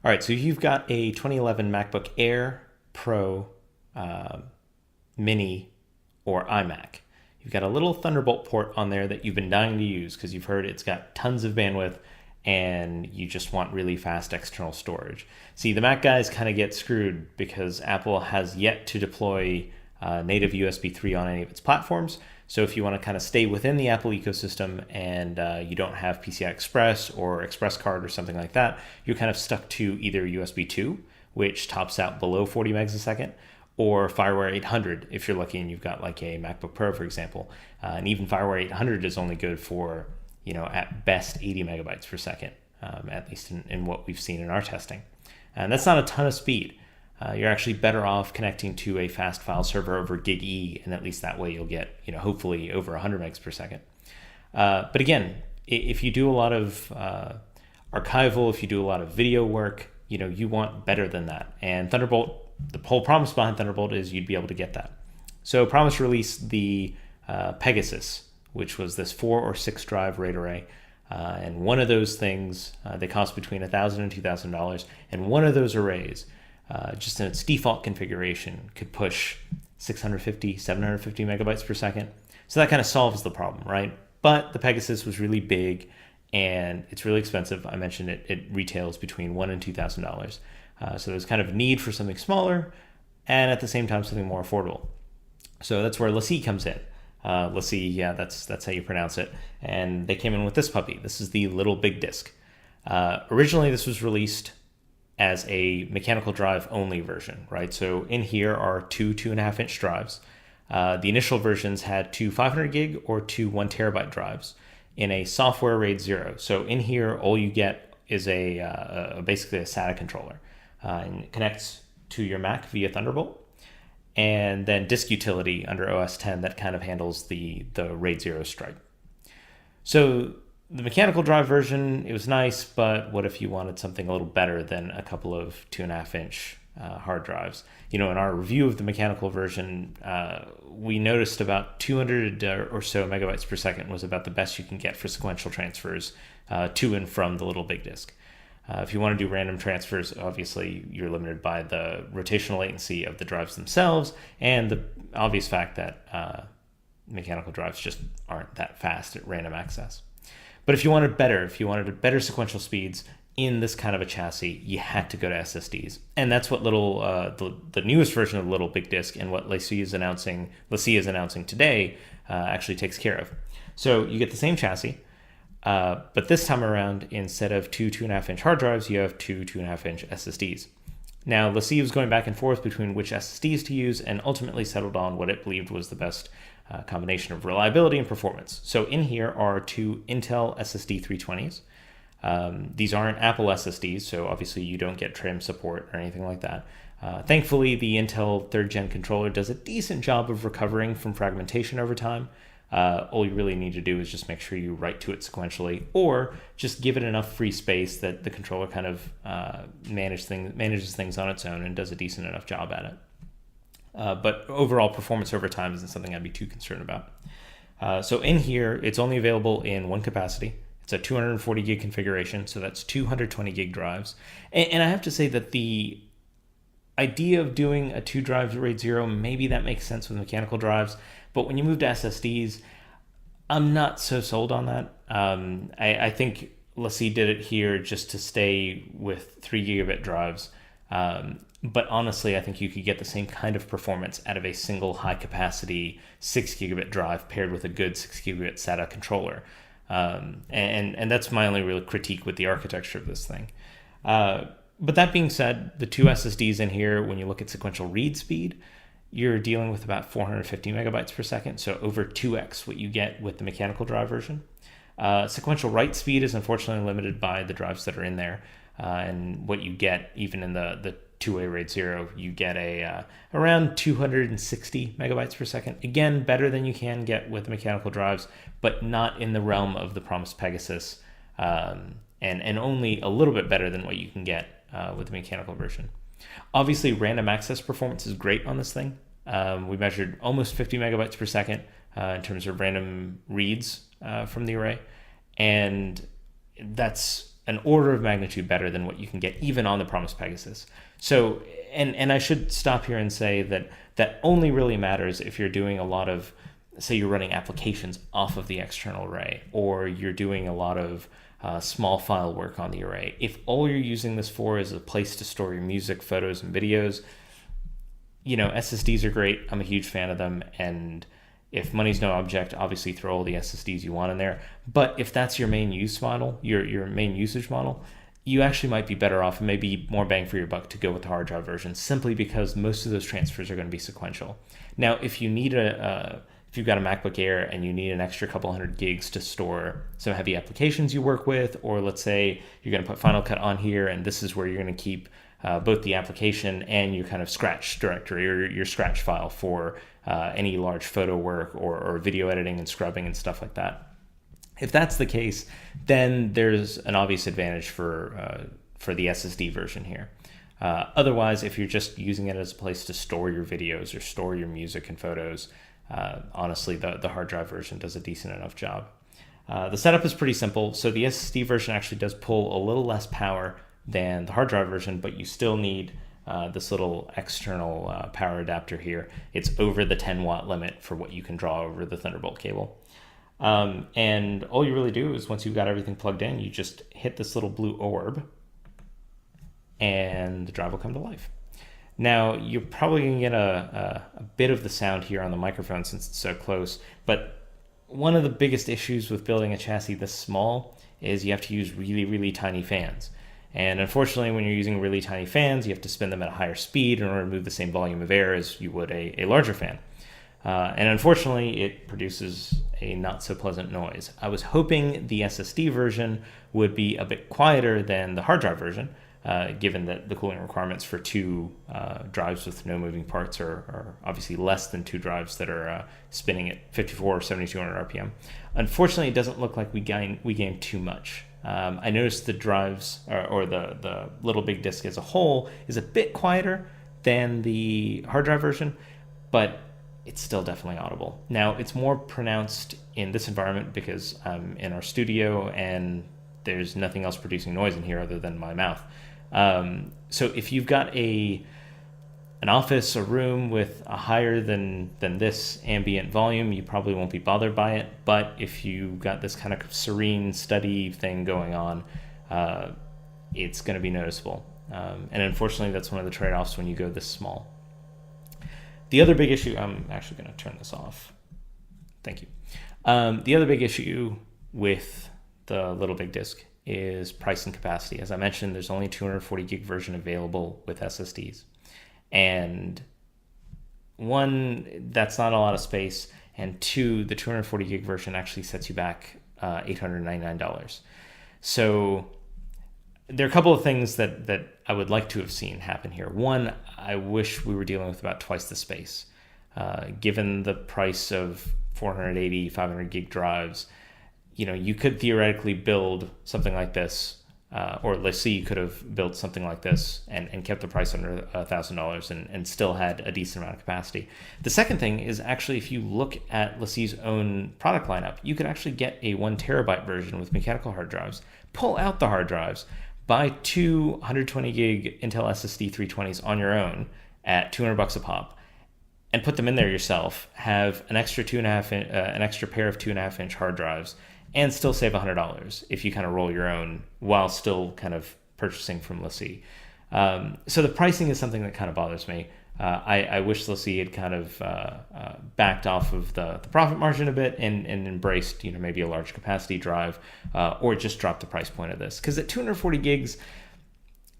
All right, so you've got a 2011 MacBook Air, Pro, Mini, or iMac. You've got a little Thunderbolt port on there that you've been dying to use because you've heard it's got tons of bandwidth and you just want really fast external storage. See, the Mac guys kind of get screwed because Apple has yet to deploy native USB 3 on any of its platforms. So if you want to kind of stay within the Apple ecosystem and you don't have PCI Express or Express Card or something like that, you're kind of stuck to either USB 2, which tops out below 40 megs a second, or FireWire 800 if you're lucky and you've got like a MacBook Pro, for example. And even FireWire 800 is only good for, at best 80 megabytes per second, at least in what we've seen in our testing. And that's not a ton of speed. You're actually better off connecting to a fast file server over Gig E, and at least that way you'll get, hopefully over 100 megs per second. But again, if you do a lot of archival, if you do a lot of video work, you want better than that. And Thunderbolt, the whole promise behind Thunderbolt is you'd be able to get that. So Promise released the Pegasus, which was this 4 or 6 drive RAID array. And one of those things, they cost between $1,000 and $2,000. And one of those arrays, just in its default configuration, could push 650, 750 megabytes per second. So that kind of solves the problem, right? But the Pegasus was really big and it's really expensive. I mentioned it retails between $1,000 and $2,000. So there's kind of need for something smaller and at the same time something more affordable. So that's where LaCie comes in. LaCie, yeah, that's how you pronounce it. And they came in with this puppy. This is the little big disk. Originally, this was released as a mechanical drive only version, right? So in here are two 2.5-inch drives. The initial versions had two 500 gig or two 1 terabyte drives in a software RAID 0. So in here, all you get is basically a SATA controller. And it connects to your Mac via Thunderbolt, and then disk utility under OS 10 that kind of handles the RAID 0 stripe. So the mechanical drive version, it was nice, but what if you wanted something a little better than a couple of 2.5-inch hard drives? In our review of the mechanical version, we noticed about 200 or so megabytes per second was about the best you can get for sequential transfers to and from the little big disk. If you want to do random transfers, obviously you're limited by the rotational latency of the drives themselves and the obvious fact that mechanical drives just aren't that fast at random access. But if you wanted better sequential speeds in this kind of a chassis, you had to go to SSDs. And that's what the newest version of Little Big Disk and what LaCie is announcing today actually takes care of. So you get the same chassis, but this time around, instead of two 2.5-inch hard drives, you have two 2.5-inch SSDs. Now, LaCie was going back and forth between which SSDs to use and ultimately settled on what it believed was the best combination of reliability and performance. So in here are two Intel SSD 320s. These aren't Apple SSDs, so obviously you don't get trim support or anything like that. Thankfully, the Intel 3rd Gen controller does a decent job of recovering from fragmentation over time. All you really need to do is just make sure you write to it sequentially, or just give it enough free space that the controller kind of manages things on its own and does a decent enough job at it. But overall performance over time isn't something I'd be too concerned about. So in here, it's only available in one capacity. It's a 240 gig configuration, so that's 220 gig drives. And I have to say that the idea of doing a 2 drive RAID 0, maybe that makes sense with mechanical drives, but when you move to SSDs, I'm not so sold on that. I think LaCie did it here just to stay with 3 gigabit drives. But honestly, I think you could get the same kind of performance out of a single high capacity 6 gigabit drive paired with a good 6 gigabit SATA controller. And that's my only real critique with the architecture of this thing. But that being said, the two SSDs in here, when you look at sequential read speed, you're dealing with about 450 megabytes per second, so over 2x what you get with the mechanical drive version. Sequential write speed is unfortunately limited by the drives that are in there, and what you get even in the 2-way RAID 0, you get around 260 megabytes per second. Again, better than you can get with the mechanical drives, but not in the realm of the promised Pegasus, and only a little bit better than what you can get with the mechanical version. Obviously, random access performance is great on this thing. We measured almost 50 megabytes per second in terms of random reads from the array, and that's an order of magnitude better than what you can get even on the Promise Pegasus. So, and I should stop here and say that only really matters if you're doing a lot of, say you're running applications off of the external array, or you're doing a lot of small file work on the array. If all you're using this for is a place to store your music, photos, and videos, SSDs are great. I'm a huge fan of them. And if money's no object, obviously throw all the SSDs you want in there. But if that's your main use model, your main usage model, you actually might be better off and maybe more bang for your buck to go with the hard drive version, simply because most of those transfers are going to be sequential. Now, if you need if you've got a MacBook Air and you need an extra couple hundred gigs to store some heavy applications you work with, or let's say you're going to put Final Cut on here and this is where you're going to keep both the application and your kind of Scratch directory or your Scratch file for any large photo work or video editing and scrubbing and stuff like that. If that's the case, then there's an obvious advantage for the SSD version here. Otherwise, if you're just using it as a place to store your videos or store your music and photos, honestly, the hard drive version does a decent enough job. The setup is pretty simple. So the SSD version actually does pull a little less power than the hard drive version, but you still need this little external power adapter here. It's over the 10 watt limit for what you can draw over the Thunderbolt cable. And all you really do is once you've got everything plugged in, you just hit this little blue orb and the drive will come to life. Now, you're probably going to get a bit of the sound here on the microphone since it's so close, but one of the biggest issues with building a chassis this small is you have to use really, really tiny fans. And unfortunately, when you're using really tiny fans, you have to spin them at a higher speed in order to move the same volume of air as you would a larger fan. And unfortunately, it produces a not so pleasant noise. I was hoping the SSD version would be a bit quieter than the hard drive version, given that the cooling requirements for two drives with no moving parts are obviously less than two drives that are spinning at 54 or 7200 RPM. Unfortunately, it doesn't look like we gain too much. I noticed the drives or the little big disk as a whole is a bit quieter than the hard drive version, but it's still definitely audible. Now, it's more pronounced in this environment because I'm in our studio and there's nothing else producing noise in here other than my mouth. So if you've got an office, a room with a higher than this ambient volume, you probably won't be bothered by it. But if you've got this kind of serene study thing going on, it's going to be noticeable. And unfortunately, that's one of the trade-offs when you go this small. The other big issue, I'm actually going to turn this off. Thank you. The other big issue with the little big disk is price and capacity. As I mentioned, there's only 240 gig version available with SSDs. And one, that's not a lot of space. And two, the 240 gig version actually sets you back $899. So there are a couple of things that I would like to have seen happen here. One, I wish we were dealing with about twice the space. Given the price of 480, 500 gig drives, you could theoretically build something like this, or LaCie could have built something like this and kept the price under $1,000 and still had a decent amount of capacity. The second thing is actually, if you look at LaCie's own product lineup, you could actually get a 1 terabyte version with mechanical hard drives, pull out the hard drives, buy two 120 gig Intel SSD 320s on your own at $200 a pop, and put them in there yourself. Have an extra an extra pair of 2.5 inch hard drives, and still save $100 if you kind of roll your own while still kind of purchasing from LaCie. So the pricing is something that kind of bothers me. I wish LaCie had kind of backed off of the profit margin a bit and embraced, maybe a large capacity drive, or just dropped the price point of this. Because at 240 gigs,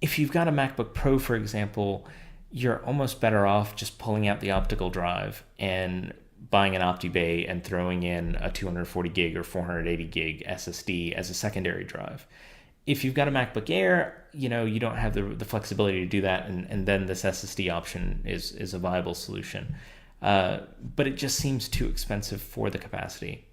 if you've got a MacBook Pro, for example, you're almost better off just pulling out the optical drive and buying an OptiBay and throwing in a 240 gig or 480 gig SSD as a secondary drive. If you've got a MacBook Air, you don't have the flexibility to do that, and then this SSD option is a viable solution. But it just seems too expensive for the capacity,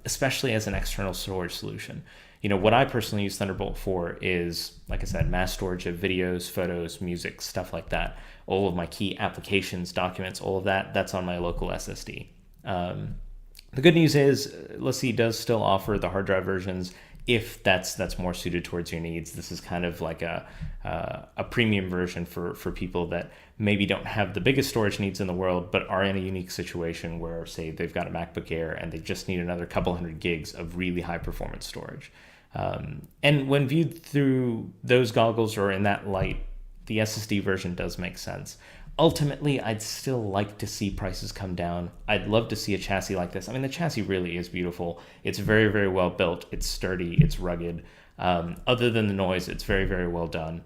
especially as an external storage solution. What I personally use Thunderbolt for is, like I said, mass storage of videos, photos, music, stuff like that. All of my key applications, documents, all of that's on my local SSD. The good news is LaCie does still offer the hard drive versions if that's more suited towards your needs. This is kind of like a premium version for people that maybe don't have the biggest storage needs in the world, but are in a unique situation where, say, they've got a MacBook Air and they just need another couple hundred gigs of really high performance storage. And when viewed through those goggles or in that light, the SSD version does make sense. Ultimately, I'd still like to see prices come down. I'd love to see a chassis like this. I mean, the chassis really is beautiful. It's very, very well built. It's sturdy. It's rugged. Other than the noise, it's very, very well done.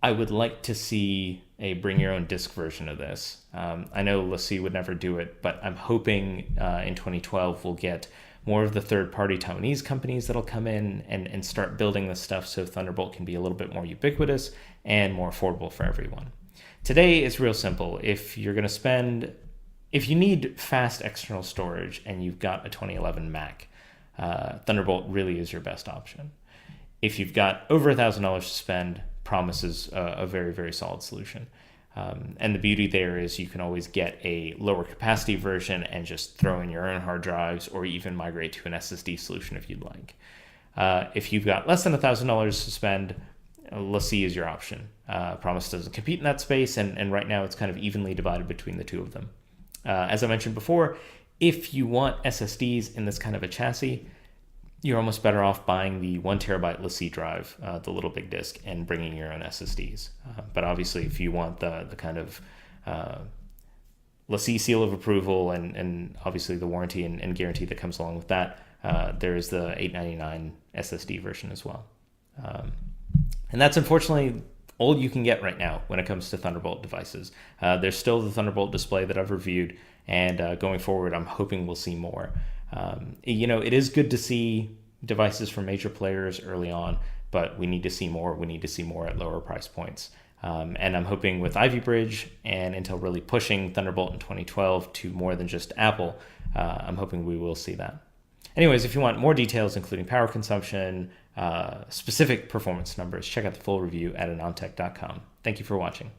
I would like to see a bring your own disk version of this. I know LaCie would never do it, but I'm hoping in 2012 we'll get more of the third-party Taiwanese companies that'll come in and start building this stuff so Thunderbolt can be a little bit more ubiquitous and more affordable for everyone. Today, it's real simple. If you need fast external storage and you've got a 2011 Mac, Thunderbolt really is your best option. If you've got over $1,000 to spend, promises a very, very solid solution. And the beauty there is you can always get a lower capacity version and just throw in your own hard drives, or even migrate to an SSD solution if you'd like. If you've got less than $1,000 to spend, LaCie is your option. Promise doesn't compete in that space, and right now it's kind of evenly divided between the two of them. As I mentioned before, if you want SSDs in this kind of a chassis, you're almost better off buying the 1 terabyte LaCie drive, the little big disk, and bringing your own SSDs. But obviously, if you want the kind of LaCie seal of approval and obviously the warranty and guarantee that comes along with that, there is the $899 SSD version as well. And that's unfortunately all you can get right now when it comes to Thunderbolt devices. There's still the Thunderbolt display that I've reviewed, and going forward, I'm hoping we'll see more. It is good to see devices from major players early on, but we need to see more. We need to see more at lower price points. And I'm hoping with Ivy Bridge and Intel really pushing Thunderbolt in 2012 to more than just Apple, I'm hoping we will see that. Anyways, if you want more details, including power consumption, specific performance numbers, check out the full review at anontech.com. Thank you for watching.